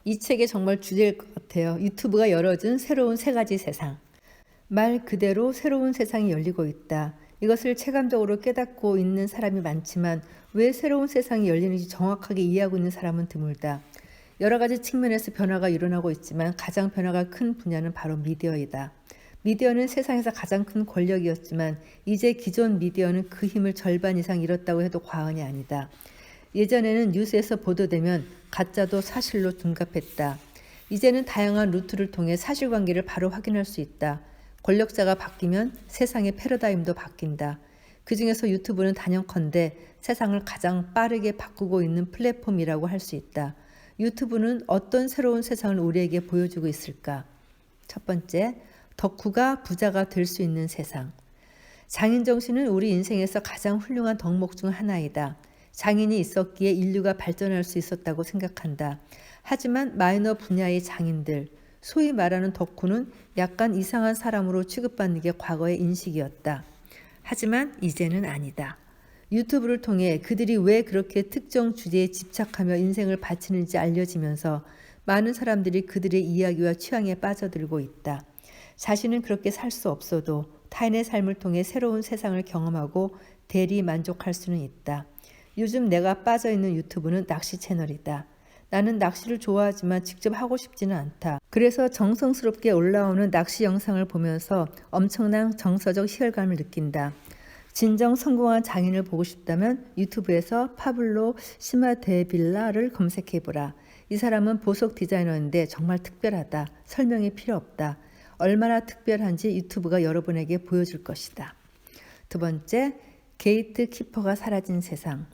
이 책이 정말 주제일 것 같아요. 유튜브가 열어준 새로운 세 가지 세상. 말 그대로 새로운 세상이 열리고 있다. 이것을 체감적으로 깨닫고 있는 사람이 많지만 왜 새로운 세상이 열리는지 정확하게 이해하고 있는 사람은 드물다. 여러 가지 측면에서 변화가 일어나고 있지만 가장 변화가 큰 분야는 바로 미디어이다. 미디어는 세상에서 가장 큰 권력이었지만 이제 기존 미디어는 그 힘을 절반 이상 잃었다고 해도 과언이 아니다. 예전에는 뉴스에서 보도되면 가짜도 사실로 둔갑했다. 이제는 다양한 루트를 통해 사실관계를 바로 확인할 수 있다. 권력자가 바뀌면 세상의 패러다임도 바뀐다. 그중에서 유튜브는 단연컨대 세상을 가장 빠르게 바꾸고 있는 플랫폼이라고 할 수 있다. 유튜브는 어떤 새로운 세상을 우리에게 보여주고 있을까? 첫 번째, 덕후가 부자가 될 수 있는 세상. 장인정신은 우리 인생에서 가장 훌륭한 덕목 중 하나이다. 장인이 있었기에 인류가 발전할 수 있었다고 생각한다. 하지만 마이너 분야의 장인들, 소위 말하는 덕후는 약간 이상한 사람으로 취급받는 게 과거의 인식이었다. 하지만 이제는 아니다. 유튜브를 통해 그들이 왜 그렇게 특정 주제에 집착하며 인생을 바치는지 알려지면서 많은 사람들이 그들의 이야기와 취향에 빠져들고 있다. 자신은 그렇게 살 수 없어도 타인의 삶을 통해 새로운 세상을 경험하고 대리 만족할 수는 있다. 요즘 내가 빠져있는 유튜브는 낚시 채널이다. 나는 낚시를 좋아하지만 직접 하고 싶지는 않다. 그래서 정성스럽게 올라오는 낚시 영상을 보면서 엄청난 정서적 희열감을 느낀다. 진정 성공한 장인을 보고 싶다면 유튜브에서 파블로 시마데빌라를 검색해보라. 이 사람은 보석 디자이너인데 정말 특별하다. 설명이 필요 없다. 얼마나 특별한지 유튜브가 여러분에게 보여줄 것이다. 두 번째, 게이트키퍼가 사라진 세상.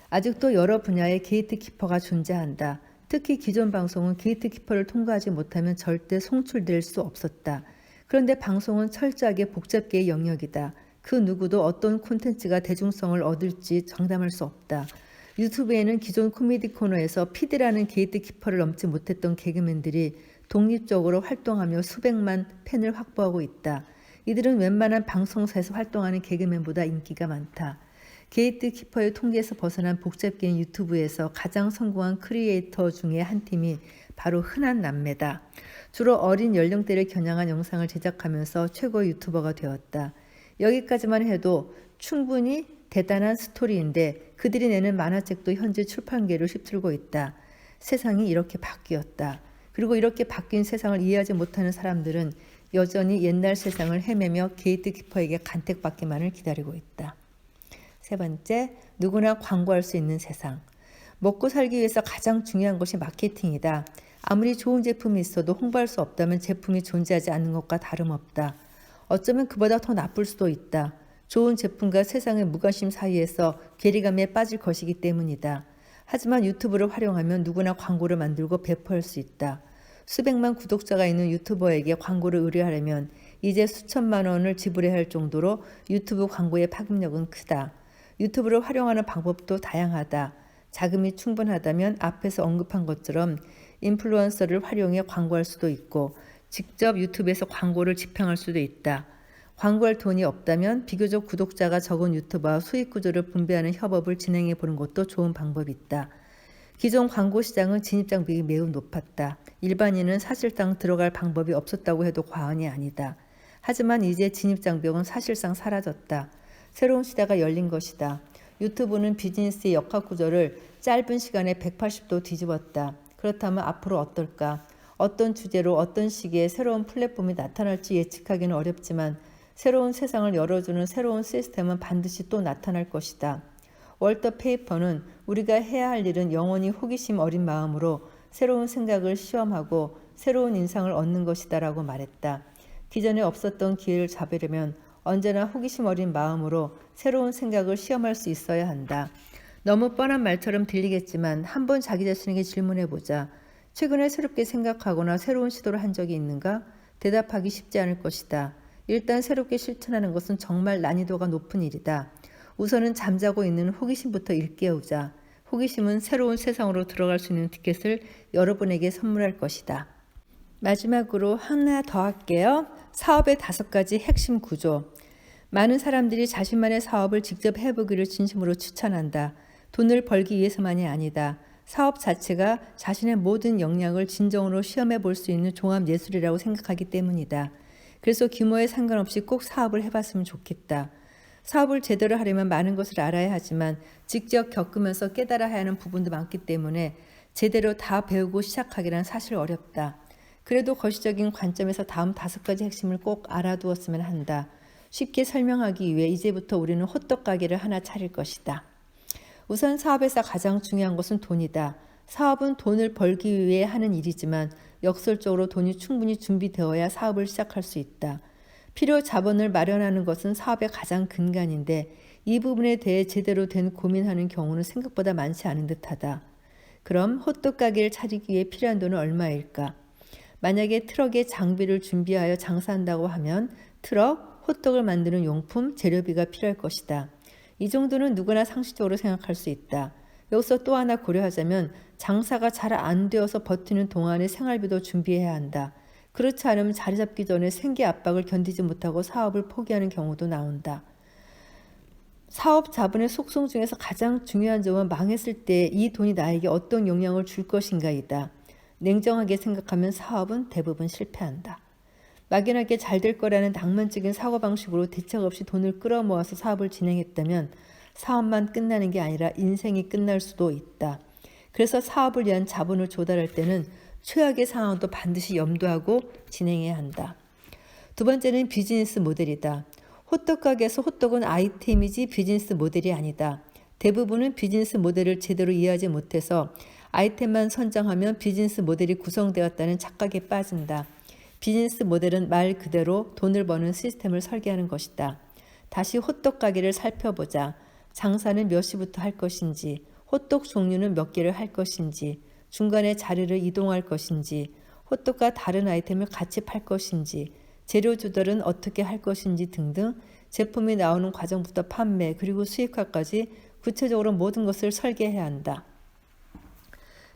아직도 여러 분야의 게이트키퍼가 존재한다. 특히 기존 방송은 게이트키퍼를 통과하지 못하면 절대 송출될 수 없었다. 그런데 방송은 철저하게 복잡계의 영역이다. 그 누구도 어떤 콘텐츠가 대중성을 얻을지 장담할 수 없다. 유튜브에는 기존 코미디 코너에서 PD라는 게이트키퍼를 넘지 못했던 개그맨들이 독립적으로 활동하며 수백만 팬을 확보하고 있다. 이들은 웬만한 방송사에서 활동하는 개그맨보다 인기가 많다. 게이트키퍼의 통계에서 벗어난 복잡계인 유튜브에서 가장 성공한 크리에이터 중에 한 팀이 바로 흔한 남매다. 주로 어린 연령대를 겨냥한 영상을 제작하면서 최고의 유튜버가 되었다. 여기까지만 해도 충분히 대단한 스토리인데 그들이 내는 만화책도 현재 출판계를 휩쓸고 있다. 세상이 이렇게 바뀌었다. 그리고 이렇게 바뀐 세상을 이해하지 못하는 사람들은 여전히 옛날 세상을 헤매며 게이트키퍼에게 간택받기만을 기다리고 있다. 세 번째, 누구나 광고할 수 있는 세상. 먹고 살기 위해서 가장 중요한 것이 마케팅이다. 아무리 좋은 제품이 있어도 홍보할 수 없다면 제품이 존재하지 않는 것과 다름없다. 어쩌면 그보다 더 나쁠 수도 있다. 좋은 제품과 세상의 무관심 사이에서 괴리감에 빠질 것이기 때문이다. 하지만 유튜브를 활용하면 누구나 광고를 만들고 배포할 수 있다. 수백만 구독자가 있는 유튜버에게 광고를 의뢰하려면 이제 수천만 원을 지불해야 할 정도로 유튜브 광고의 파급력은 크다. 유튜브를 활용하는 방법도 다양하다. 자금이 충분하다면 앞에서 언급한 것처럼 인플루언서를 활용해 광고할 수도 있고 직접 유튜브에서 광고를 집행할 수도 있다. 광고할 돈이 없다면 비교적 구독자가 적은 유튜버와 수익 구조를 분배하는 협업을 진행해 보는 것도 좋은 방법이 있다. 기존 광고 시장은 진입장벽이 매우 높았다. 일반인은 사실상 들어갈 방법이 없었다고 해도 과언이 아니다. 하지만 이제 진입장벽은 사실상 사라졌다. 새로운 시대가 열린 것이다. 유튜브는 비즈니스의 역학구조를 짧은 시간에 180도 뒤집었다. 그렇다면 앞으로 어떨까? 어떤 주제로 어떤 시기에 새로운 플랫폼이 나타날지 예측하기는 어렵지만 새로운 세상을 열어주는 새로운 시스템은 반드시 또 나타날 것이다. 월터 페이퍼는 우리가 해야 할 일은 영원히 호기심 어린 마음으로 새로운 생각을 시험하고 새로운 인상을 얻는 것이다라고 말했다. 기존에 없었던 기회를 잡으려면 언제나 호기심 어린 마음으로 새로운 생각을 시험할 수 있어야 한다. 너무 뻔한 말처럼 들리겠지만 한번 자기 자신에게 질문해보자. 최근에 새롭게 생각하거나 새로운 시도를 한 적이 있는가? 대답하기 쉽지 않을 것이다. 일단 새롭게 실천하는 것은 정말 난이도가 높은 일이다. 우선은 잠자고 있는 호기심부터 일깨우자. 호기심은 새로운 세상으로 들어갈 수 있는 티켓을 여러분에게 선물할 것이다. 마지막으로 하나 더 할게요. 사업의 5가지 핵심 구조. 많은 사람들이 자신만의 사업을 직접 해보기를 진심으로 추천한다. 돈을 벌기 위해서만이 아니다. 사업 자체가 자신의 모든 역량을 진정으로 시험해 볼 수 있는 종합 예술이라고 생각하기 때문이다. 그래서 규모에 상관없이 꼭 사업을 해봤으면 좋겠다. 사업을 제대로 하려면 많은 것을 알아야 하지만 직접 겪으면서 깨달아야 하는 부분도 많기 때문에 제대로 다 배우고 시작하기란 사실 어렵다. 그래도 거시적인 관점에서 다음 5가지 핵심을 꼭 알아두었으면 한다. 쉽게 설명하기 위해 이제부터 우리는 호떡 가게를 하나 차릴 것이다. 우선 사업에서 가장 중요한 것은 돈이다. 사업은 돈을 벌기 위해 하는 일이지만 역설적으로 돈이 충분히 준비되어야 사업을 시작할 수 있다. 필요 자본을 마련하는 것은 사업의 가장 근간인데 이 부분에 대해 제대로 된 고민하는 경우는 생각보다 많지 않은 듯하다. 그럼 호떡 가게를 차리기 위해 필요한 돈은 얼마일까? 만약에 트럭에 장비를 준비하여 장사한다고 하면 트럭, 호떡을 만드는 용품, 재료비가 필요할 것이다. 이 정도는 누구나 상식적으로 생각할 수 있다. 여기서 또 하나 고려하자면 장사가 잘 안 되어서 버티는 동안에 생활비도 준비해야 한다. 그렇지 않으면 자리 잡기 전에 생계 압박을 견디지 못하고 사업을 포기하는 경우도 나온다. 사업 자본의 속성 중에서 가장 중요한 점은 망했을 때 이 돈이 나에게 어떤 영향을 줄 것인가이다. 냉정하게 생각하면 사업은 대부분 실패한다. 막연하게 잘 될 거라는 낭만적인 사고방식으로 대책 없이 돈을 끌어모아서 사업을 진행했다면 사업만 끝나는 게 아니라 인생이 끝날 수도 있다. 그래서 사업을 위한 자본을 조달할 때는 최악의 상황도 반드시 염두하고 진행해야 한다. 두 번째는 비즈니스 모델이다. 호떡 가게에서 호떡은 아이템이지 비즈니스 모델이 아니다. 대부분은 비즈니스 모델을 제대로 이해하지 못해서 아이템만 선정하면 비즈니스 모델이 구성되었다는 착각에 빠진다. 비즈니스 모델은 말 그대로 돈을 버는 시스템을 설계하는 것이다. 다시 호떡 가게를 살펴보자. 장사는 몇 시부터 할 것인지, 호떡 종류는 몇 개를 할 것인지, 중간에 자리를 이동할 것인지, 호떡과 다른 아이템을 같이 팔 것인지, 재료 조달은 어떻게 할 것인지 등등 제품이 나오는 과정부터 판매 그리고 수익화까지 구체적으로 모든 것을 설계해야 한다.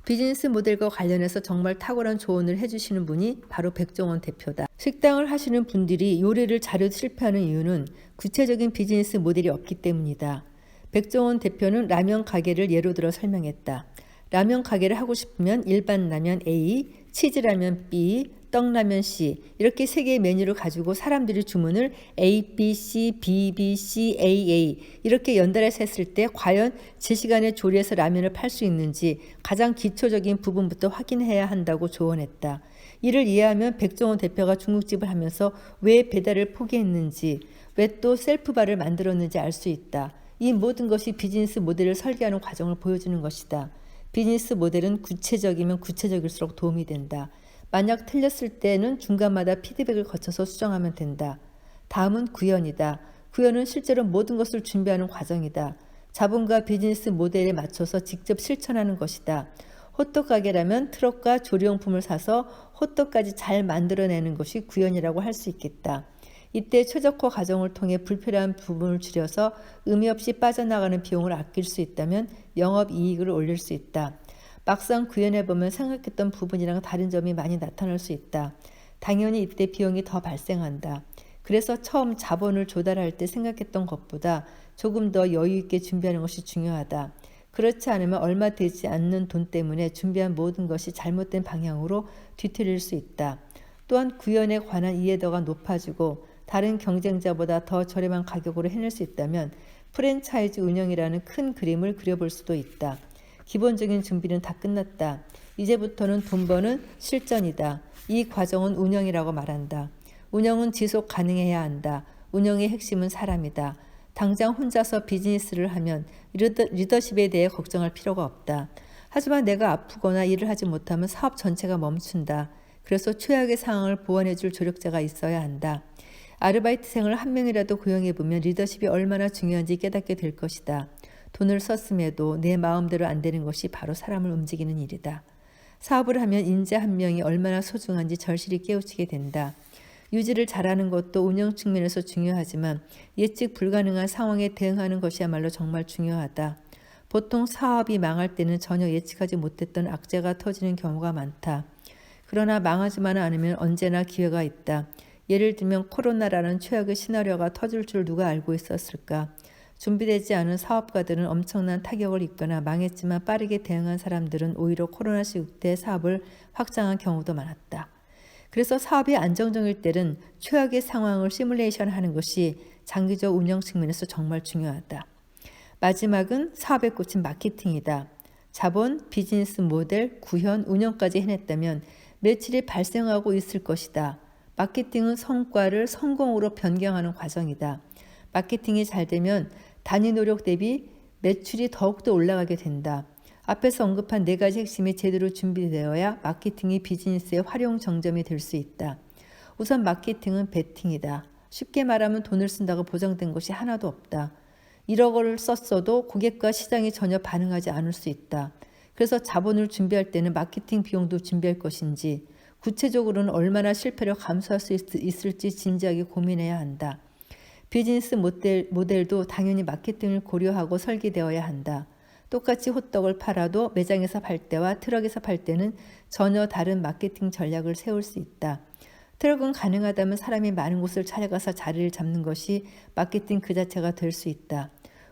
비즈니스 모델과 관련해서 정말 탁월한 조언을 해주시는 분이 바로 백종원 대표다. 식당을 하시는 분들이 요리를 잘해도 실패하는 이유는 구체적인 비즈니스 모델이 없기 때문이다. 백종원 대표는 라면 가게를 예로 들어 설명했다. 라면 가게를 하고 싶으면 일반 라면 A, 치즈라면 B, 떡라면 C 이렇게 3개의 메뉴를 가지고 사람들이 주문을 A, B, C, B, B, C, A, A 이렇게 연달아서 했을 때 과연 제 시간에 조리해서 라면을 팔 수 있는지 가장 기초적인 부분부터 확인해야 한다고 조언했다. 이를 이해하면 백종원 대표가 중국집을 하면서 왜 배달을 포기했는지 왜 또 셀프바를 만들었는지 알 수 있다. 이 모든 것이 비즈니스 모델을 설계하는 과정을 보여주는 것이다. 비즈니스 모델은 구체적이면 구체적일수록 도움이 된다. 만약 틀렸을 때는 중간마다 피드백을 거쳐서 수정하면 된다. 다음은 구현이다. 구현은 실제로 모든 것을 준비하는 과정이다. 자본과 비즈니스 모델에 맞춰서 직접 실천하는 것이다. 호떡 가게라면 트럭과 조리용품을 사서 호떡까지 잘 만들어내는 것이 구현이라고 할 수 있겠다. 이때 최적화 과정을 통해 불필요한 부분을 줄여서 의미 없이 빠져나가는 비용을 아낄 수 있다면 영업이익을 올릴 수 있다. 막상 구현해보면 생각했던 부분이랑 다른 점이 많이 나타날 수 있다. 당연히 이때 비용이 더 발생한다. 그래서 처음 자본을 조달할 때 생각했던 것보다 조금 더 여유 있게 준비하는 것이 중요하다. 그렇지 않으면 얼마 되지 않는 돈 때문에 준비한 모든 것이 잘못된 방향으로 뒤틀릴 수 있다. 또한 구현에 관한 이해도가 높아지고 다른 경쟁자보다 더 저렴한 가격으로 해낼 수 있다면 프랜차이즈 운영이라는 큰 그림을 그려볼 수도 있다. 기본적인 준비는 다 끝났다. 이제부터는 돈 버는 실전이다. 이 과정은 운영이라고 말한다. 운영은 지속 가능해야 한다. 운영의 핵심은 사람이다. 당장 혼자서 비즈니스를 하면 리더십에 대해 걱정할 필요가 없다. 하지만 내가 아프거나 일을 하지 못하면 사업 전체가 멈춘다. 그래서 최악의 상황을 보완해 줄 조력자가 있어야 한다. 아르바이트생을 한 명이라도 고용해보면 리더십이 얼마나 중요한지 깨닫게 될 것이다. 돈을 썼음에도 내 마음대로 안 되는 것이 바로 사람을 움직이는 일이다. 사업을 하면 인재 한 명이 얼마나 소중한지 절실히 깨우치게 된다. 유지를 잘하는 것도 운영 측면에서 중요하지만 예측 불가능한 상황에 대응하는 것이야말로 정말 중요하다. 보통 사업이 망할 때는 전혀 예측하지 못했던 악재가 터지는 경우가 많다. 그러나 망하지만은 않으면 언제나 기회가 있다. 예를 들면 코로나라는 최악의 시나리오가 터질 줄 누가 알고 있었을까? 준비되지 않은 사업가들은 엄청난 타격을 입거나 망했지만 빠르게 대응한 사람들은 오히려 코로나 시국 때 사업을 확장한 경우도 많았다. 그래서 사업이 안정적일 때는 최악의 상황을 시뮬레이션하는 것이 장기적 운영 측면에서 정말 중요하다. 마지막은 사업의 꽃인 마케팅이다. 자본, 비즈니스 모델, 구현, 운영까지 해냈다면 매출이 발생하고 있을 것이다. 마케팅은 성과를 성공으로 변경하는 과정이다. 마케팅이 잘 되면 단위 노력 대비 매출이 더욱더 올라가게 된다. 앞에서 언급한 4가지 핵심이 제대로 준비되어야 마케팅이 비즈니스의 활용 정점이 될 수 있다. 우선 마케팅은 베팅이다. 쉽게 말하면 돈을 쓴다고 보장된 것이 하나도 없다. 1억을 썼어도 고객과 시장이 전혀 반응하지 않을 수 있다. 그래서 자본을 준비할 때는 마케팅 비용도 준비할 것인지, 구체적으로는 얼마나 실패를 감수할 수 있을지 진지하게 고민해야 한다. 비즈니스 모델도 당연히 마케팅을 고려하고 설계되어야 한다. 똑같이 호떡을 팔아도 매장에서 팔 때와 트럭에서 팔 때는 전혀 다른 마케팅 전략을 세울 수 있다. 트럭은 가능하다면 사람이 많은 곳을 찾아가서 자리를 잡는 것이 마케팅 그 자체가 될 수 있다.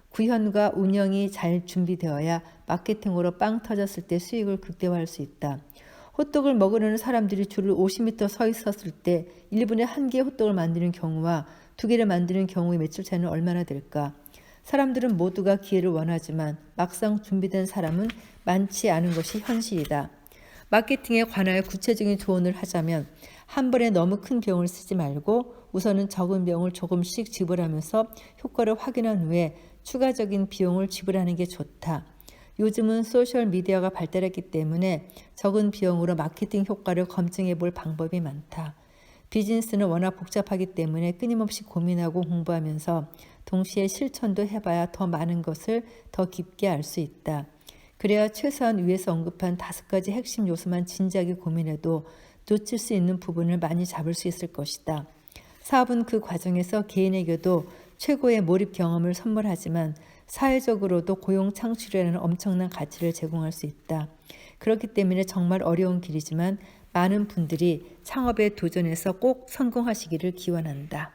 구현과 운영이 잘 준비되어야 마케팅으로 빵 터졌을 때 수익을 극대화할 수 있다. 호떡을 먹으려는 사람들이 줄을 50m 서 있었을 때 1분에 1개 호떡을 만드는 경우와 2개를 만드는 경우의 매출 차이는 얼마나 될까? 사람들은 모두가 기회를 원하지만 막상 준비된 사람은 많지 않은 것이 현실이다. 마케팅에 관하여 구체적인 조언을 하자면 한 번에 너무 큰 비용을 쓰지 말고 우선은 적은 비용을 조금씩 지불하면서 효과를 확인한 후에 추가적인 비용을 지불하는 게 좋다. 요즘은 소셜미디어가 발달했기 때문에 적은 비용으로 마케팅 효과를 검증해 볼 방법이 많다. 비즈니스는 워낙 복잡하기 때문에 끊임없이 고민하고 공부하면서 동시에 실천도 해봐야 더 많은 것을 더 깊게 알 수 있다. 그래야 최소한 위에서 언급한 5가지 핵심 요소만 진지하게 고민해도 놓칠 수 있는 부분을 많이 잡을 수 있을 것이다. 사업은 그 과정에서 개인에게도 최고의 몰입 경험을 선물하지만 사회적으로도 고용 창출이라는 엄청난 가치를 제공할 수 있다. 그렇기 때문에 정말 어려운 길이지만 많은 분들이 창업에 도전해서 꼭 성공하시기를 기원한다.